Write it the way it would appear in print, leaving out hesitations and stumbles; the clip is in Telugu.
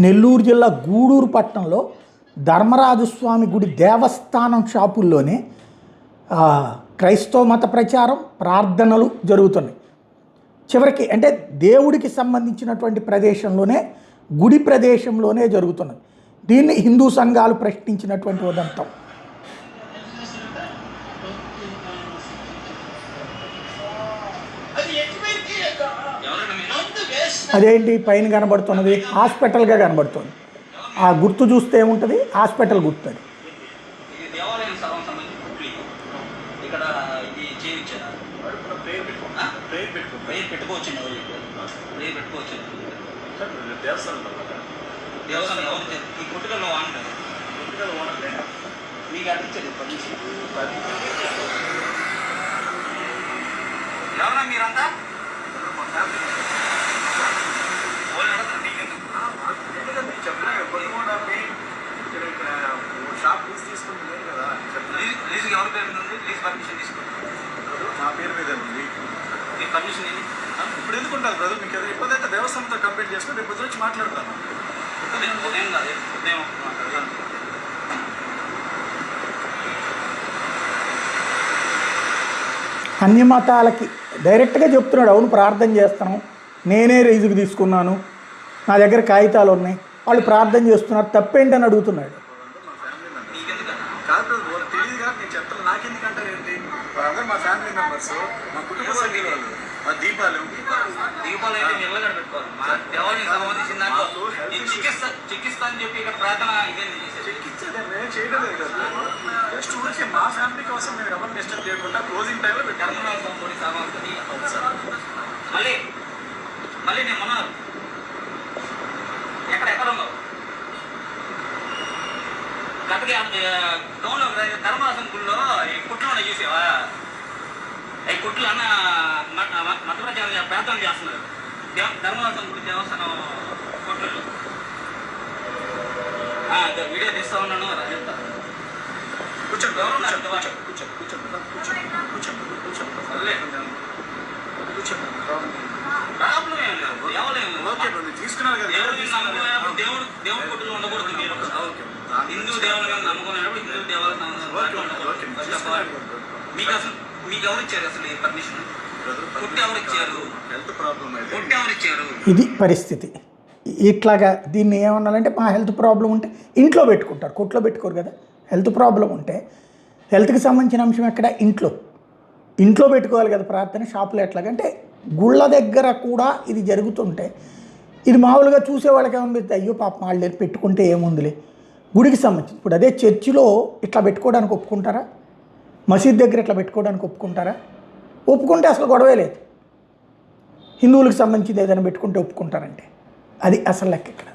నెల్లూరు జిల్లా గూడూరు పట్టణంలో ధర్మరాజస్వామి గుడి దేవస్థానం షాపుల్లోనే క్రైస్తవ మత ప్రచారం ప్రార్థనలు జరుగుతున్నాయి. చివరికి అంటే దేవుడికి సంబంధించినటువంటి ప్రదేశంలోనే గుడి ప్రదేశంలోనే జరుగుతున్నది. దీన్ని హిందూ సంఘాలు ప్రశ్నించినటువంటి ఉదంతం. అదేంటి పైన కనబడుతున్నది హాస్పిటల్గా కనబడుతుంది. ఆ గుర్తు చూస్తే ఏముంటుంది, హాస్పిటల్ గుర్తు. అది మీరంతా షాప్ లీజ్ తీసుకుంటుంది లేదు కదా, లీజ్ ఎవరి పేరు మీద ఉంది? లీజ్ పర్మిషన్ తీసుకుంటారు, నా పేరు మీద ఉంది. మీ పర్మిషన్ ఏంటి? ఇప్పుడు ఎందుకుంటారు బ్రదర్? మీకు ఎప్పుడైతే దేవస్థానంతో కంప్లీట్ చేసుకుని రేపు వచ్చి మాట్లాడతాను. ఉదయం కాదు, ఉదయం మాట్లాడతాను. అన్ని మతాలకి డైరెక్ట్గా చెప్తున్నాడు, అవును ప్రార్థన చేస్తాను, నేనే రైజుకి తీసుకున్నాను, నా దగ్గర కాగితాలు ఉన్నాయి, వాళ్ళు ప్రార్థన చేస్తున్నారు, తప్పేంటని అడుగుతున్నాడు. నాకెందుకంటారు ఏంటి? అందరూ మా ఫ్యామిలీ మెంబర్స్, మా కుటుంబ సభ్యులు, మా దీపాలు అయితే నిలబడి పెట్టుకోవాలి. మా దేవాలయానికి సంబంధించిన దాంట్లో చికిత్స అని చెప్పి ఇక్కడ ప్రార్థన ఇదేంటి చికిత్స మేము చేయడం లేదు కదా. జస్ట్ ఊరికే మా ఫ్యామిలీ కోసం మేము ఎవరిని డిస్టర్బ్ చేయకుండా క్లోజింగ్ టైంలో పెట్టాము. మళ్ళీ నేను మొన్న ఎక్కడ ఉన్నావు గతకి టౌన్లో ధర్మరాజం గుడిలో ఈ కుట్లు ఉన్నాయి చూసావా? ఈ కుట్లు అన్న మత ప్రచారం ప్రార్థన చేస్తున్నారు. ధర్మరాజం గుడి దేవస్థానం కుట్లు వీడియో తీస్తా ఉన్నాను. ప్రాబ్లం ఏం లేదు, తీసుకున్నారు కదా. దేవుడి కుట్లు ఉండకూడదు. మీరు హిందూ దేవాలయం నమ్ముకునేటప్పుడు హిందూ దేవాలయం మీకు అసలు మీకు ఎవరు ఇచ్చారు? అసలు ఈ పర్మిషన్ కొట్టి ఎవరు ఇచ్చారు? కొట్టి ఎవరు ఇచ్చారు? ఇది పరిస్థితి. ఇట్లాగా దీన్ని ఏమన్నాలంటే మా హెల్త్ ప్రాబ్లం ఉంటే ఇంట్లో పెట్టుకుంటారు, కొట్లో పెట్టుకోరు కదా. హెల్త్ ప్రాబ్లం ఉంటే హెల్త్కి సంబంధించిన అంశం ఎక్కడ? ఇంట్లో పెట్టుకోవాలి కదా ప్రార్థన. షాపులో ఎట్లాగంటే గుళ్ళ దగ్గర కూడా ఇది జరుగుతుంటే ఇది మామూలుగా చూసే వాళ్ళకి ఏమనిపిస్తుంది, అయ్యో పాప వాళ్ళు పెట్టుకుంటే ఏముందిలే. గుడికి సంబంధించి ఇప్పుడు అదే చర్చిలో ఇట్లా పెట్టుకోవడానికి ఒప్పుకుంటారా? మసీద్ దగ్గర ఇట్లా పెట్టుకోవడానికి ఒప్పుకుంటారా? ఒప్పుకుంటే అసలు గొడవే లేదు. హిందువులకు సంబంధించింది ఏదైనా పెట్టుకుంటే ఒప్పుకుంటారంటే అది అసలు లెక్క ఇక్కడ.